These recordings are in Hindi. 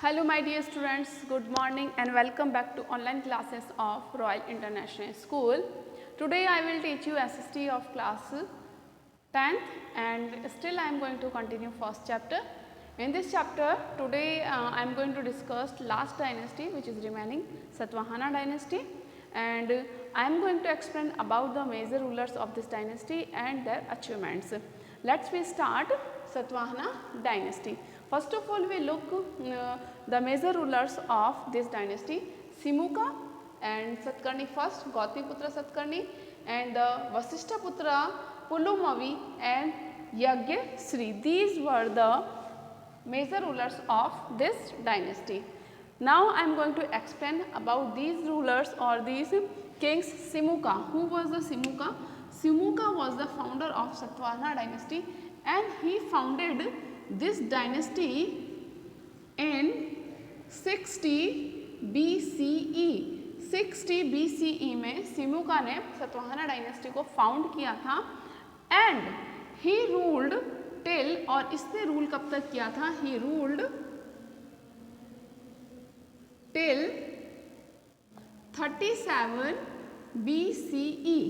Hello my dear students, good morning and welcome back to online classes of Royal International School. Today I will teach you SST of class 10th and still I am going to continue first chapter. In this chapter today I am going to discuss last dynasty which is remaining Satvahana dynasty, and I am going to explain about the major rulers of this dynasty and their achievements. Let's we start Satvahana dynasty. First of all, we look the major rulers of this dynasty: Simuka and Satkarni first, Gautiputra Satkarni, and the Vasishtaputra Pulumavi and Yagyasri. These were the major rulers of this dynasty. Now I am going to explain about these rulers or these kings. Simuka. Who was the Simuka? Simuka was the founder of Satvahana dynasty and he founded this dynasty in 60 BCE. 60 BCE में सिमुका ने सतवाहना डायनेस्टी को फाउंड किया था एंड ही रूल्ड टिल, और इसने रूल कब तक किया था? He ruled till 37 BCE.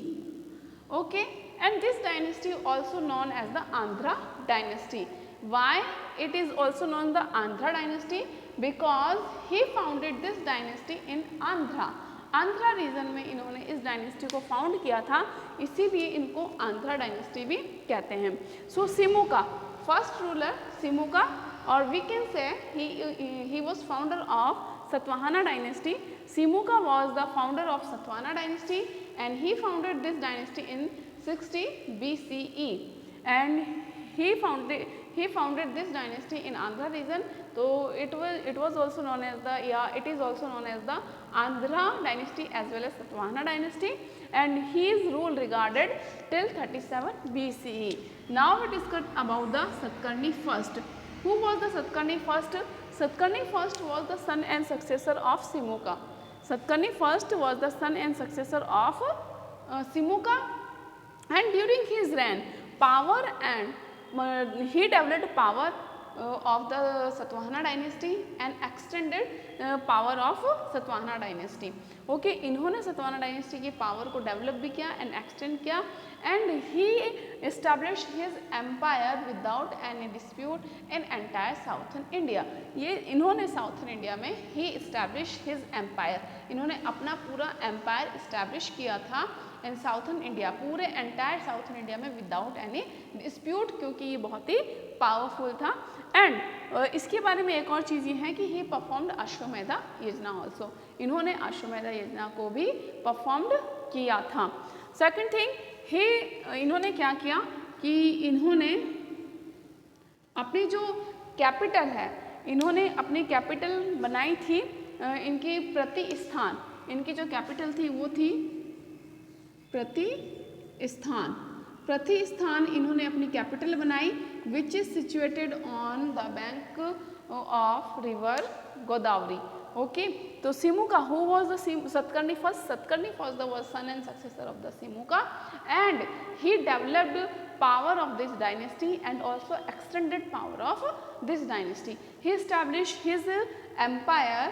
Okay, and this dynasty also known as the Andhra dynasty. Why it is also known the Andhra dynasty? Because he founded this dynasty in Andhra. Andhra region में इन्होंने इस डायनेस्टी को फाउंड किया था, इसीलिए इनको आंध्रा डायनेस्टी भी कहते हैं. सो सिमुका, फर्स्ट रूलर सिमुका, और we can say he was founder of Satvahana dynasty. Simuka was the founder of Satvahana dynasty and he founded this dynasty in 60 BCE and he founded this dynasty in Andhra region. So it was also known as it is also known as the Andhra dynasty as well as Satvahana dynasty, and his rule regarded till 37 BCE. Now we discuss about the Satkarni first. Who was the Satkarni first? Satkarni first was the son and successor of Simuka. Satkarni first was the son and successor of Simuka, and during his reign, power and he developed power of the Satvahana dynasty and extended power of Satvahana dynasty. Okay, इन्होंने Satvahana dynasty की power को develop भी किया and extend किया, and he established his empire without any dispute in entire southern India. ये इन्होंने southern India में he established his empire. इन्होंने अपना पूरा empire establish किया था इन साउथर्न इंडिया, पूरे एंटायर साउथर्न इंडिया में विदाउट एनी डिस्प्यूट, क्योंकि ये बहुत ही पावरफुल था. एंड इसके बारे में एक और चीज़ ये है कि ही परफॉर्म्ड अश्वमेधा यज्ञ ऑल्सो. इन्होंने अश्वमेधा यज्ञ को भी परफॉर्म्ड किया था. सेकंड थिंग, इन्होंने क्या किया कि इन्होंने अपनी जो कैपिटल है, इन्होंने अपनी कैपिटल बनाई थी इनकी प्रतिस्थान. इनकी जो कैपिटल थी वो थी प्रतिस्थान. प्रतिस्थान इन्होंने अपनी कैपिटल बनाई which is situated on the bank of river Godavari. Okay, तो Simuka, who was the Satakarni first? Satakarni first the was son and successor of the Simuka and he developed power of this dynasty and also extended power of this dynasty. He established his empire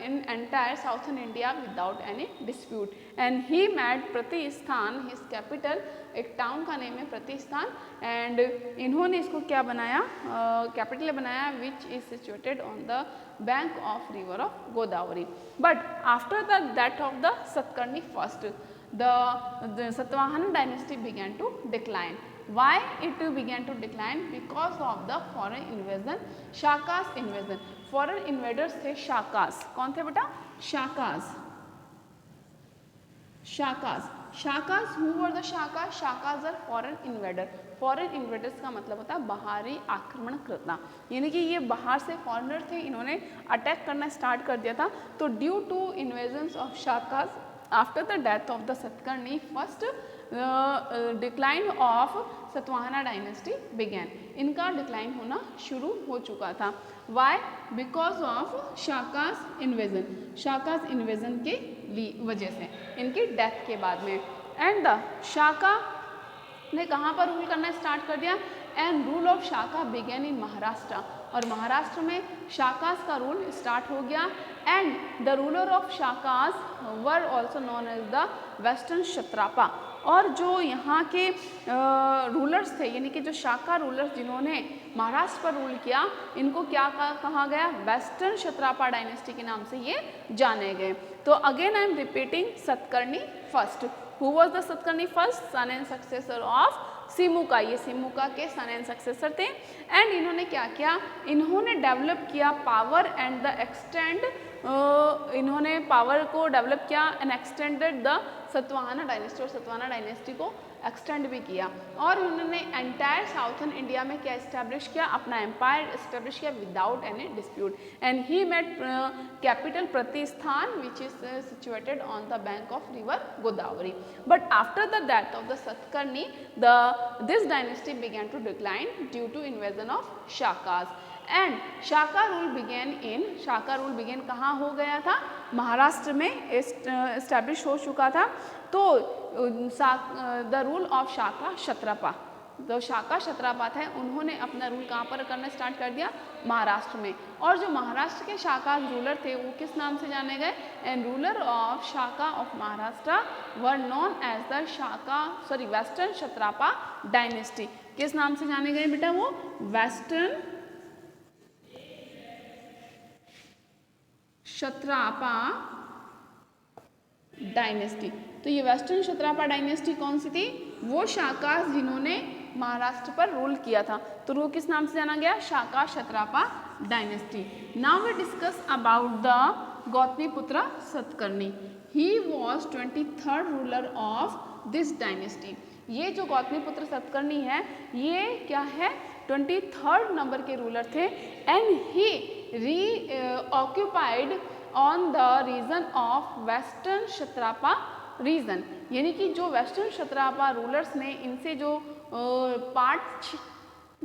in entire southern India without any dispute, and he made Pratisthan his capital. एक टाउन का नेम है प्रतिस्थान, एंड इन्होंने इसको क्या बनाया, कैपिटल बनाया विच is situated on the bank of river of Godavari. But after the death of the Satakarni first, the Satvahana dynasty began to decline. Why it began to decline? Because of the foreign invasion, Shakas invasion. Foreign invaders थे Shakas. कौन थे बेटा? Shakas. Shakas. Shakas. Who were the Shakas? Shakas are foreign invader. Foreign invaders का मतलब होता है बाहरी आक्रमणकर्ता, यानी कि ये बाहर से फॉरेनर थे, इन्होंने अटैक करना स्टार्ट कर दिया था. तो due to invasions of Shakas after the death of the Satakarni first, decline of Satavahana dynasty began. इनका डिक्लाइन होना शुरू हो चुका था. Why? Because of Shakas invasion. Shakas invasion के वजह से, इनकी डेथ के बाद में. एंड द शाका ने कहाँ पर रूल करना स्टार्ट कर दिया? And rule of Shaka began in Maharashtra, और महाराष्ट्र में शाकास का रूल स्टार्ट हो गया। And the ruler of Shakas were also known as the western Kshatrapa, और जो यहाँ के रूलर्स थे यानी कि जो शाका रूलर्स जिन्होंने महाराष्ट्र पर रूल किया, इनको क्या कहा गया, वेस्टर्न क्षत्रापा डायनेस्टी के नाम से ये जाने गए। तो again I am repeating, Satakarni first. Who was the Satakarni first? Son and successor of Simuka, ये सिमुका के सन एंड सक्सेसर थे। एंड इन्होंने क्या किया, इन्होंने डेवलप किया पावर एंड द एक्सटेंड, इन्होंने पावर को डेवलप किया and extended the Satavahana dynasty, और सतवाहना डायनेस्टी को एक्सटेंड भी किया। और उन्होंने एंटायर साउथर्न इंडिया में क्या इस्टेब्लिश किया, अपना एम्पायर इस्टेब्लिश किया without any dispute. And he made capital Pratishthan which is situated on the bank of river Godavari. But after the death of the Satakarni this dynasty began to decline due to invasion of Shakas. And Shaka rule began in, Shaka rule began कहाँ हो गया था, महाराष्ट्र में इस्टेब्लिश हो चुका था। तो द रूल ऑफ शाका क्षत्रपा, जो शाका क्षत्रपा थे उन्होंने अपना रूल कहाँ पर करना स्टार्ट कर दिया, महाराष्ट्र में। और जो महाराष्ट्र के शाका रूलर थे वो किस नाम से जाने गए, and ruler of Shaka of Maharashtra were known as the western Kshatrapa dynasty. किस नाम से जाने गए बेटा, वो वेस्टर्न क्षत्रापा डायनेस्टी। तो ये वेस्टर्न क्षत्रापा डायनेस्टी कौन सी थी, वो शाकास जिन्होंने महाराष्ट्र पर रूल किया था, तो वो किस नाम से जाना गया, Shaka Kshatrapa dynasty. Now we discuss about the Gautamiputra Satakarni. He was 23rd ruler of this dynasty. ये जो गौतमीपुत्र सतकर्णी है ये क्या है, 23rd नंबर के रूलर थे। And he occupied on the region of western Kshatrapa region, यानी कि जो वेस्टर्न क्षत्रापा रूलर्स ने इनसे जो पार्ट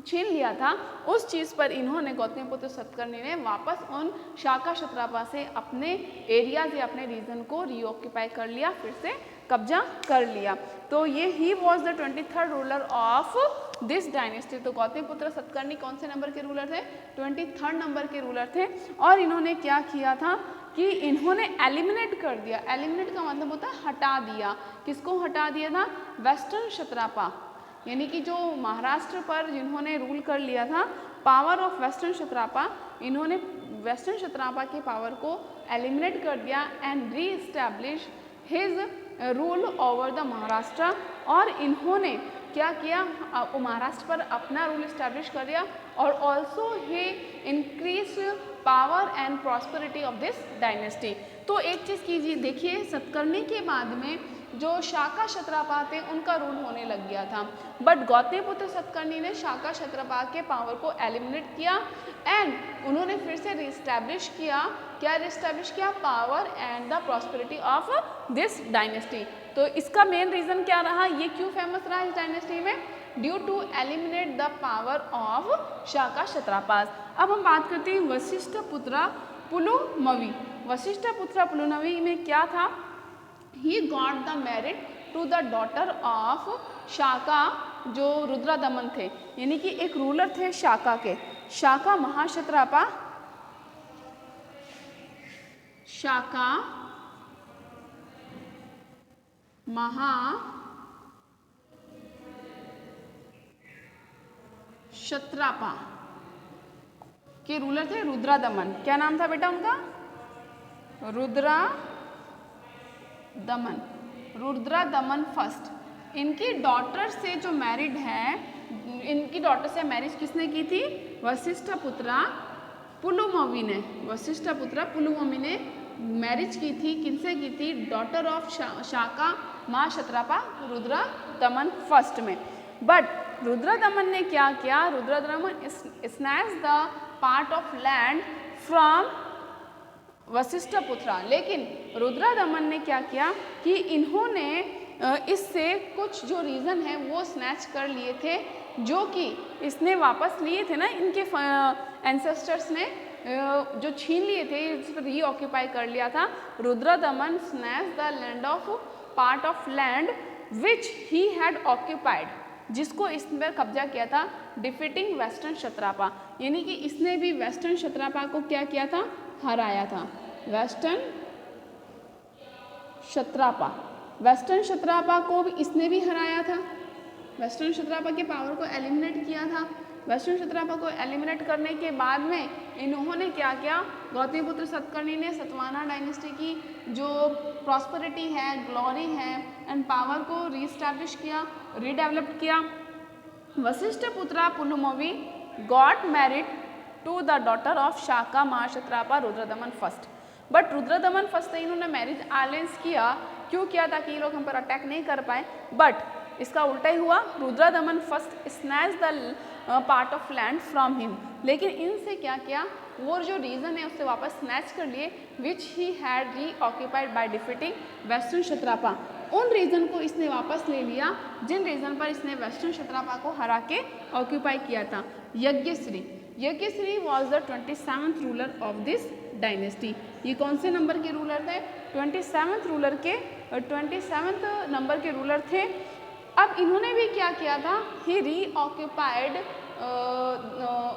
छीन लिया था, उस चीज़ पर इन्होंने गौतमीपुत्र सतकर्णी ने वापस उन शाका क्षत्रापा से अपने एरियाज या अपने रीजन को रीऑक्यूपाई कर लिया, फिर से कब्जा कर लिया। तो ये he was the 23rd ruler of this dynasty. तो गौतमीपुत्र सतकर्णी कौन से नंबर के रूलर थे, 23rd नंबर के रूलर थे। और इन्होंने क्या किया था कि इन्होंने एलिमिनेट कर दिया, एलिमिनेट का मतलब होता है हटा दिया। किसको हटा दिया था, वेस्टर्न क्षत्रापा, यानी कि जो महाराष्ट्र पर जिन्होंने रूल कर लिया था, पावर ऑफ वेस्टर्न क्षत्रापा, इन्होंने वेस्टर्न क्षत्रापा के पावर को एलिमिनेट कर दिया and re establish his rule over the Maharashtra. और इन्होंने क्या किया, महाराष्ट्र पर अपना रूल इस्टेब्लिश कर दिया। और also he increase power and prosperity of this dynasty. तो एक चीज़ कीजिए, देखिए सतकर्णी के बाद में जो शाका क्षत्रापा थे उनका रूल होने लग गया था, बट गौतमीपुत्र सतकर्णी ने शाका क्षत्रापा के पावर को एलिमिनेट किया एंड उन्होंने फिर से रिस्टैब्लिश किया, क्या रिस्टैब्लिश किया, power and the prosperity of this dynasty. तो इसका मेन रीज़न क्या रहा, ये क्यों फेमस रहा इस डायनेस्टी में, due to eliminate the power of Shaka Kshatrapas. अब हम बात करते हैं वशिष्ठपुत्र पुलुमवी। वशिष्ठपुत्र पुलुमवी में क्या था, he got the married to the daughter of Shaka, जो रुद्रदमन थे, यानी कि एक रूलर थे शाका के, शाका महाक्षत्रापा, शाका महाक्षत्रापा के रूलर थे रुद्रदमन। क्या नाम था बेटा उनका, रुद्रदमन फर्स्ट। इनकी डॉटर से जो मैरिड है, इनकी डॉटर से मैरिज किसने की थी, वशिष्ठपुत्र पुलुमवी ने, वशिष्ठपुत्र पुलुमवी ने मैरिज की थी, किनसे की थी, daughter of Shaka Mahakshatrapa Rudradaman first में। बट रुद्रदमन ने क्या किया, Rudradaman snatch the part of land from Vashishthaputra. लेकिन रुद्रदमन ने क्या किया कि इन्होंने इससे कुछ जो रीज़न है वो स्नैच कर लिए थे, जो कि इसने वापस लिए थे ना, इनके एंसेस्टर्स ने जो छीन लिए थे, इस पर रीऑक्यूपाई कर लिया था। Rudradaman snatch the land of part of land which he had occupied, जिसको इस पर कब्जा किया था डिफीटिंग वेस्टर्न क्षत्रापा, यानी कि इसने भी वेस्टर्न क्षत्रापा को क्या किया था, हराया था। वेस्टर्न क्षत्रापा, वेस्टर्न क्षत्रापा को भी इसने भी हराया था, वेस्टर्न क्षत्रापा के पावर को एलिमिनेट किया था। वेस्टर्न क्षत्रापा को एलिमिनेट करने के बाद में इन्होंने क्या किया, गौतमीपुत्र सतकर्णी ने सतवाहना डायनेस्टी की जो प्रॉस्पेरिटी है, ग्लोरी है एंड पावर को रीस्टैब्लिश किया, रीडेवलप किया। Vashishthaputra Pulumavi got married to the daughter of Shaka Mahakshatrapa Rudradaman first, but Rudradaman first से इन्होंने मैरिज अलायंस किया, क्यों किया, ताकि ये लोग हम पर अटैक नहीं कर पाए, बट इसका उल्टा ही हुआ, Rudradaman first snatch the part of land from him, लेकिन इनसे क्या किया, वो जो रीजन है उससे वापस स्नैच कर लिए, विच ही हैड री ऑक्यूपाइड बाय डिफीटिंग वेस्टर्न क्षत्रापा, उन रीजन को इसने वापस ले लिया जिन रीजन पर इसने वेस्टर्न क्षत्रापा को हरा के ऑक्यूपाई किया था। Yajnashri, Yajnashri was the 27th ruler of this dynasty, ये कौन से नंबर के रूलर थे, 27th रूलर के 27th नंबर के रूलर थे। अब इन्होंने भी क्या किया था, he reoccupied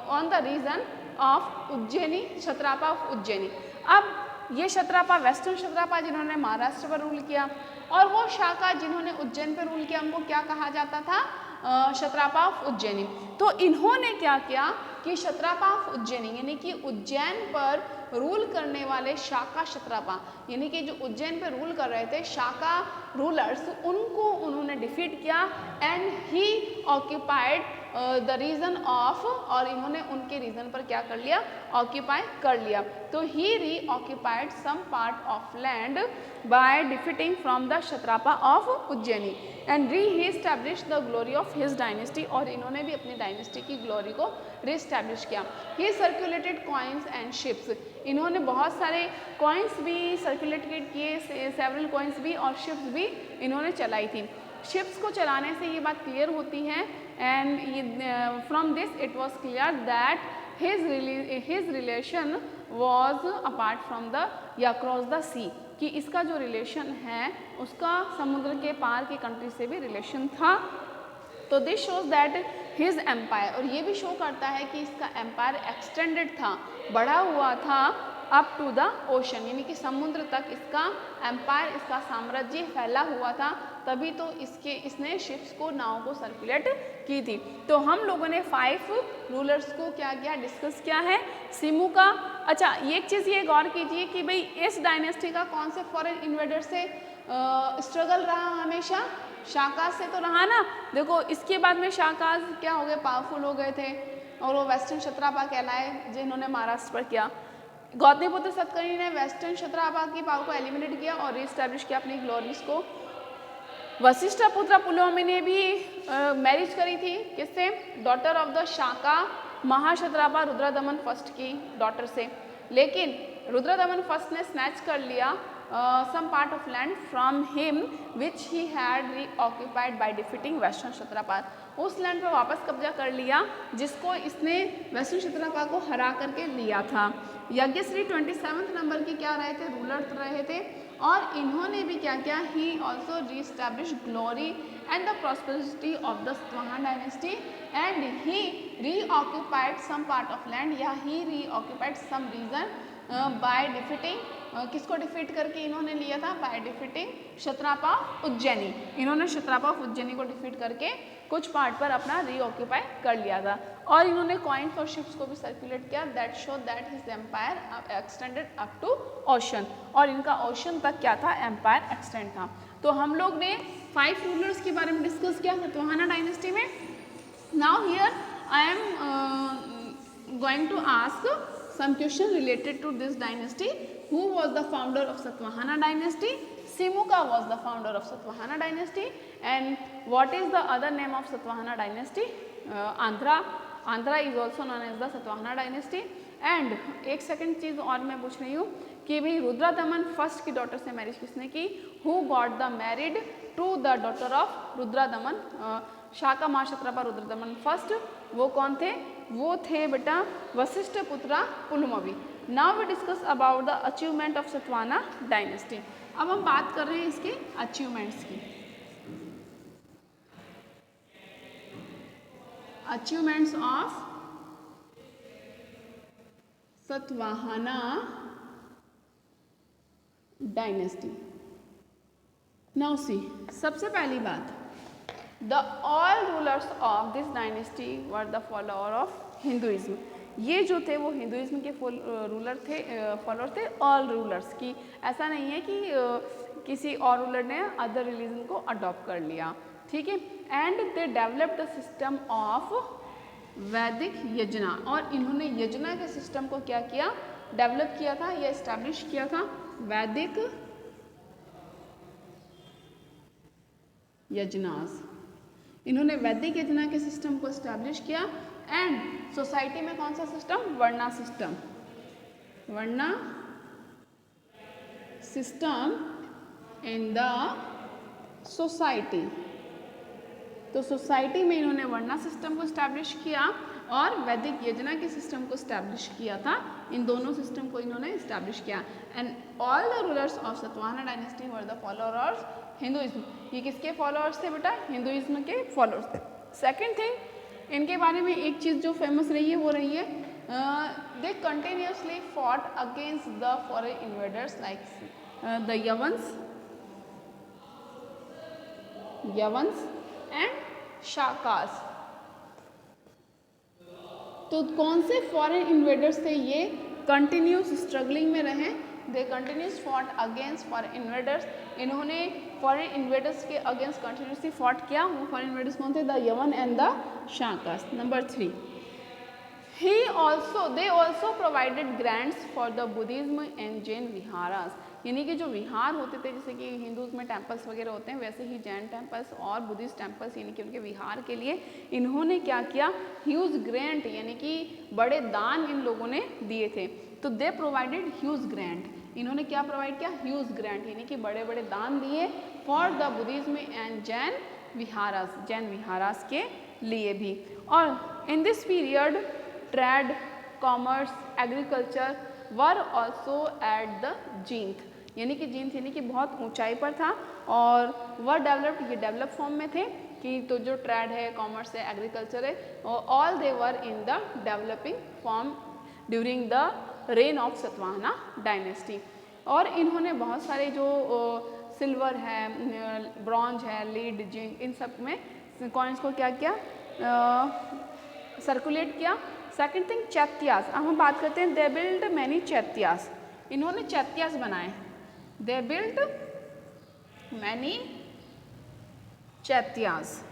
on the region of Ujjaini, Kshatrapa of Ujjaini. अब ये क्षत्रापा, वेस्टर्न क्षत्रापा जिन्होंने महाराष्ट्र पर रूल किया, और वो शाका जिन्होंने उज्जैन पर रूल किया, उनको क्या कहा जाता था, क्षत्रापा ऑफ उज्जैनी। तो इन्होंने क्या किया कि क्षत्रापा ऑफ उज्जैनी, यानी कि उज्जैन पर रूल करने वाले शाका क्षत्रापा, यानी कि जो उज्जैन पर रूल कर रहे थे शाका रूलर्स, उनको उन्होंने डिफीट किया and he occupied the region of, और इन्होंने उनके रीजन पर क्या कर लिया, ऑक्यूपाई कर लिया। तो he reoccupied some part of land by defeating from the Kshatrapa of Ujjaini and reestablish the glory of his dynasty, और इन्होंने भी अपनी डायनेस्टी की ग्लोरी को रीस्टैब्लिश किया। ही सर्कुलेटेड कॉइन्स एंड शिप्स, इन्होंने बहुत सारे कॉइन्स भी सर्कुलेट किए, सेवरल कॉइन्स भी और शिप्स भी इन्होंने चलाई थी। शिप्स को चलाने से ये बात क्लियर होती है and from this it was clear that his relation was apart from the या क्रॉस द सी, कि इसका जो रिलेशन है उसका समुद्र के पार की कंट्री से भी रिलेशन था। तो this shows that his empire, और ये भी शो करता है कि इसका एम्पायर एक्सटेंडेड था, बढ़ा हुआ था अप टू द ओशन, यानी कि समुद्र तक इसका एम्पायर, इसका साम्राज्य फैला हुआ था, तभी तो इसने शिप्स को, नाव को सर्कुलेट की थी। तो हम लोगों ने 5 रूलर्स को क्या किया, डिस्कस किया है। सिमू का, अच्छा एक चीज़ ये गौर कीजिए कि भाई इस डायनेस्टी का कौन से फॉरेन इन्वेडर से स्ट्रगल रहा, हमेशा शाका से तो रहा ना। देखो इसके बाद में शाका क्या हो गए, पावरफुल हो गए थे, और वो वेस्टर्न क्षत्रापा कहलाए जिन्होंने महाराष्ट्र पर किया। गौतमीपुत्र सतकर्णी ने वेस्टर्न क्षत्रापा की पावर को एलिमिनेट किया और रीस्टैब्लिश किया अपनी ग्लोरीज को। वशिष्ठपुत्र पुलुमवी ने भी मैरिज करी थी, किससे, daughter of the Shaka Mahakshatrapa Rudradaman first की डॉटर से, लेकिन रुद्रदमन फर्स्ट ने स्नैच कर लिया some part of land from him which he had reoccupied by defeating western Kshatrapa, उस लैंड पर वापस कब्जा कर लिया जिसको इसने वेस्टर्न क्षत्रापा को हरा करके लिया था। यज्ञश्री 27th नंबर के क्या रहे थे, रूलर रहे थे, और इन्होंने भी क्या किया, he also reestablish glory and the prosperity of the Satavahana dynasty and he reoccupied some part of land, या he reoccupied some region by defeating, किसको डिफीट करके इन्होंने लिया था, बाय डिफीटिंग क्षत्रापा उज्जैनी, इन्होंने क्षत्रापा उज्जैनी को डिफीट करके कुछ पार्ट पर अपना रीऑक्यूपाई कर लिया था। और इन्होंने कॉइन्स और शिप्स को भी सर्कुलेट किया, that show that his empire extended up to ocean, और इनका ओशन तक क्या था, एम्पायर एक्सटेंड था। तो हम लोग ने 5 रूलर्स के बारे में डिस्कस किया सतवाहना डायनेस्टी में। Now here I am going to ask some question related to this dynasty. Who was the founder of Satvahana dynasty? Simuka was the founder of Satvahana dynasty. And what is the other name of Satvahana dynasty? Andhra. Andhra is also known as the Satvahana dynasty. And एक सेकंड चीज़ और मैं पूछ रही हूँ कि भाई रुद्रदमन फर्स्ट की डॉटर से मैरिज किसने की? Who got the married to the daughter of Rudradaman, Shaka Mahakshatrapa Rudradaman first, वो कौन थे? वो थे बेटा Vashishthaputra Pulumavi. Now we discuss about the achievement of Satavahana dynasty. अब हम बात कर रहे हैं इसके अचीवमेंट्स की। Achievements of Satavahana dynasty. Now see, सबसे पहली बात, the all rulers of this dynasty were the follower of Hinduism. ये जो थे वो हिंदुइज्म के रूलर थे, फॉलोअर थे ऑल रूलर्स की। ऐसा नहीं है कि किसी और रूलर ने अदर रिलीजन को अडॉप्ट कर लिया, ठीक है। And they developed the system of वैदिक यजना, और इन्होंने यजना के सिस्टम को क्या किया, डेवलप किया था या इस्टेब्लिश किया था, वैदिक यजनास। इन्होंने वैदिक यजना के सिस्टम को इस्टेब्लिश किया। एंड सोसाइटी में कौन सा system, varna system, varna system in the society. तो सोसाइटी में इन्होंने वर्णा सिस्टम को इस्टेब्लिश किया और वैदिक यजना के सिस्टम को इस्टेब्लिश किया था। इन दोनों सिस्टम को इन्होंने इस्टेब्लिश किया। And all the rulers of Satavahana dynasty were the followers Hinduism. ये किसके फॉलोअर्स थे बेटा, हिंदुइज्म के फॉलोअर्स थे। सेकेंड थिंग, इनके बारे में एक चीज़ जो फेमस रही है वो रही है, they continuously fought against the foreign invaders like the Yavanas and Shakas. तो कौन से फॉरेन इन्वेडर्स थे, ये कंटिन्यूस स्ट्रगलिंग में रहे। They continuous fought against foreign invaders. इन्होंने फॉरेन इन्वेडर्स के अगेंस्ट कंटिन्यूसली फॉट किया। वो फॉरेन इन्वेडर्स कौन थे, the Yavana and the Shakas. Number 3, they also provided grants for the Buddhism and Jain viharas। यानी कि जो विहार होते थे, जैसे कि हिंदूज में टेम्पल्स वगैरह होते हैं, वैसे ही जैन टेम्पल्स और बुद्धिस्ट टेम्पल्स यानी कि उनके विहार के लिए इन्होंने क्या किया, ह्यूज ग्रांट यानी कि बड़े दान इन लोगों ने दिए थे। तो दे प्रोवाइडेड ह्यूज ग्रांट, इन्होंने क्या प्रोवाइड किया, ह्यूज ग्रांट यानी कि बड़े बड़े दान दिए for the Buddhism and Jain viharas, Jain viharas के लिए भी। और in this period trade, commerce, agriculture were also at the zenith, यानी कि जींथ यानी कि बहुत ऊंचाई पर था। और वर डेवलप्ड, ये डेवलप फॉर्म में थे कि तो जो ट्रेड है, कॉमर्स है, एग्रीकल्चर है, all they were in the developing form during the rain of Satavahana dynasty. और इन्होंने बहुत सारे जो सिल्वर है, ब्रॉन्ज है, लीड, जिंक, इन सब में कॉइन्स को क्या किया, सर्कुलेट किया। Second thing, चैत्यास। अब हम बात करते हैं, दे बिल्ड मैनी चैत्यास, इन्होंने चैत्यास बनाए। They build many chaityas.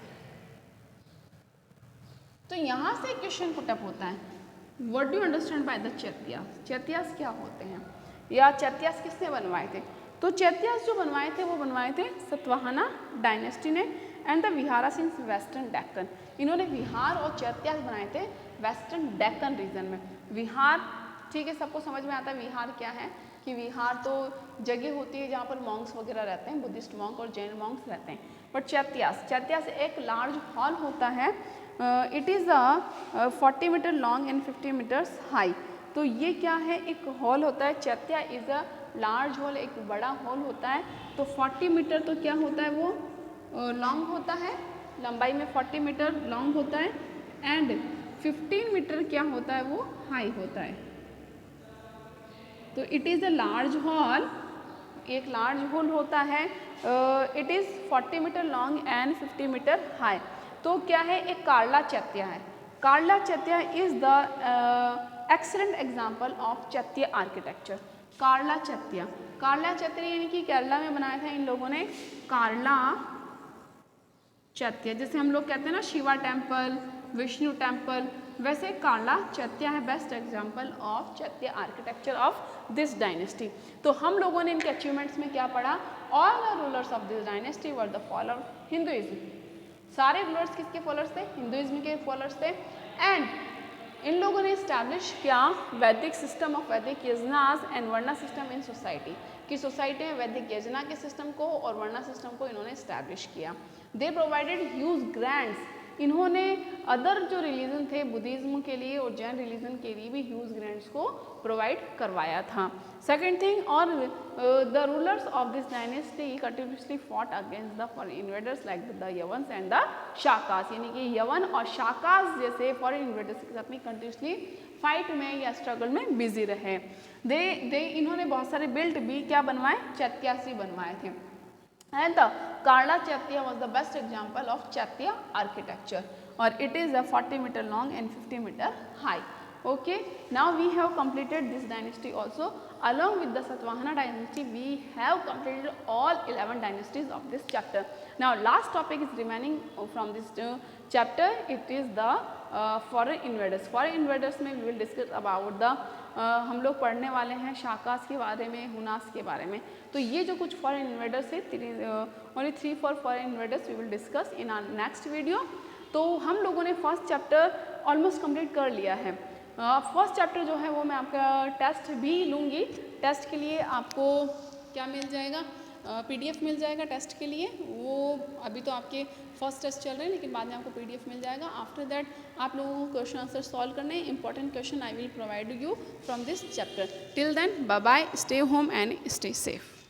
तो यहाँ से क्वेश्चन पुटअप होता है, what do you understand by the chaityas, chaityas क्या होते हैं, या चैत्यास किसने बनवाए थे। तो चैत्यास जो बनवाए थे वो बनवाए थे सतवाहना डायनेस्टी ने। And the विहारास in western Deccan, इन्होंने विहार और चैत्यास बनाए थे वेस्टर्न डेक्कन रीजन में। विहार, ठीक है, सबको समझ में आता है विहार क्या है, कि विहार तो जगह होती है जहाँ पर मॉन्क्स वगैरह रहते हैं, बुद्धिस्ट मॉन्क और जैन मॉन्क्स रहते हैं। बट चैत्यास, चैत्यास एक लार्ज हॉल होता है, it is 40 metre long and 50 meters high. तो ये क्या है, एक हॉल होता है, chaitya is a large hall, एक बड़ा हॉल होता है। तो 40 मीटर तो क्या होता है, वो लॉन्ग होता है, लंबाई में 40 मीटर लॉन्ग होता है, एंड 15 मीटर क्या होता है, वो हाई होता है। तो it is a large hall, एक लार्ज हॉल होता है, it is 40 metre long and 50 metre high. तो क्या है, एक कार्ला चैत्या है। Karla chaitya is the excellent example of chaitya architecture. Karla chaitya, Karla chaitya यानी कि केरला में बनाया था इन लोगों ने कार्ला चैत्य। जैसे हम लोग कहते हैं ना शिवा टेम्पल, विष्णु टेम्पल, वैसे कार्ला चैत्य है best example of chaitya architecture of this dynasty. तो हम लोगों ने इनके अचीवमेंट्स में क्या पढ़ा, all the rulers of this dynasty were the follower Hinduism. सारे रूलर्स किसके फॉलोअर्स थे, हिंदुइज्म के फॉलोअर्स थे। एंड इन लोगों ने इस्टेब्लिश किया वैदिक सिस्टम ऑफ वैदिक यजनास एंड वर्णा सिस्टम इन सोसाइटी, कि सोसाइटी में वैदिक यजना के सिस्टम को और वर्णा सिस्टम को इन्होंने इस्टेब्लिश किया। दे प्रोवाइडेड ह्यूज ग्रांट्स, इन्होंने अदर जो रिलीजन थे बुद्धिज्म के लिए और जैन रिलीजन के लिए भी ह्यूज ग्रांट्स को प्रोवाइड करवाया था। सेकेंड थिंग, और the rulers of this dynasty continuously fought against the foreign invaders like the Yavanas and the Shakas, यानी कि यवन और शाकास जैसे फॉरेन इन्वेडर्स के साथ में कंटिन्यूसली फाइट में या स्ट्रगल में बिजी रहे। इन्होंने बहुत सारे बिल्ट भी क्या बनवाए, चैत्यासी बनवाए थे। And the Karla Chaitya was the best example of Chaitya architecture, or it is a 40 meter long and 50 meter high. Okay, now we have completed this dynasty also. Along with the Satvahana dynasty, we have completed all 11 dynasties of this chapter. Now last topic is remaining from this chapter. It is the foreign invaders. Foreign invaders में we will discuss about the हम लोग पढ़ने वाले हैं शाकास के बारे में, हुनास के बारे में। तो ये जो कुछ फॉरेन इन्वेडर्स है, only 3-4 foreign invaders we will discuss in our next video. तो हम लोगों ने फर्स्ट चैप्टर ऑलमोस्ट कंप्लीट कर लिया है। फर्स्ट चैप्टर जो है वो मैं आपका टेस्ट भी लूँगी। टेस्ट के लिए आपको क्या मिल जाएगा, PDF मिल जाएगा टेस्ट के लिए। वो अभी तो आपके फर्स्ट टेस्ट चल रहे हैं, लेकिन बाद में आपको PDF मिल जाएगा। आफ्टर दैट आप लोगों को क्वेश्चन आंसर सॉल्व करने हैं। Important question I will provide you from this chapter. Till then bye bye, stay home and stay safe.